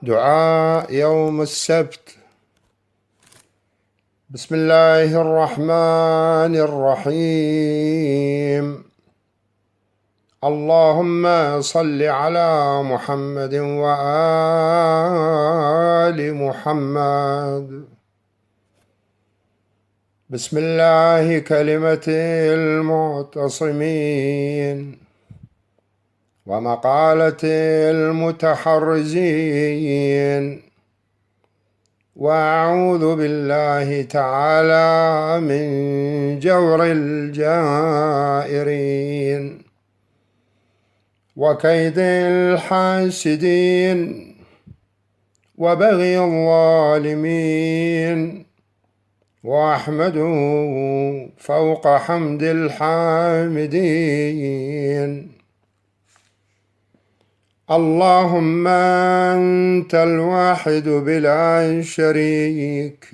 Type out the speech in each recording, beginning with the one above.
دعاء يوم السبت. بسم الله الرحمن الرحيم. اللهم صل على محمد وآل محمد. بسم الله كلمة المعتصمين ومقالة المتحرزين، وأعوذ بالله تعالى من جور الجائرين وكيد الحاسدين وبغي الظالمين، وأحمده فوق حمد الحامدين. اللهم أنت الواحد بلا شريك،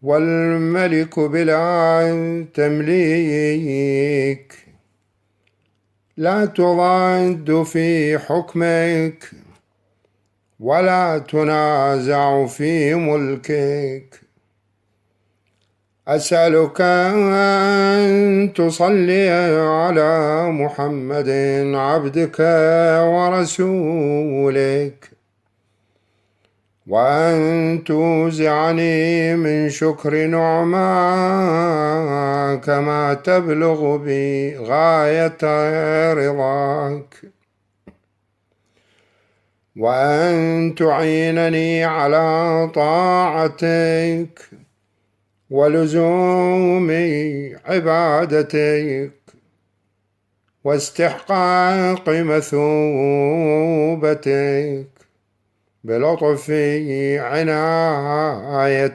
والملك بلا تمليك، لا تضاد في حكمك ولا تنازع في ملكك. أسألك أن تصلي على محمد عبدك ورسولك، وأن توزعني من شكر نعماك ما تبلغ بغاية رضاك، وأن تعينني على طاعتك ولزوم عبادتك واستحقاق مثوبتك بلطف عنايتك.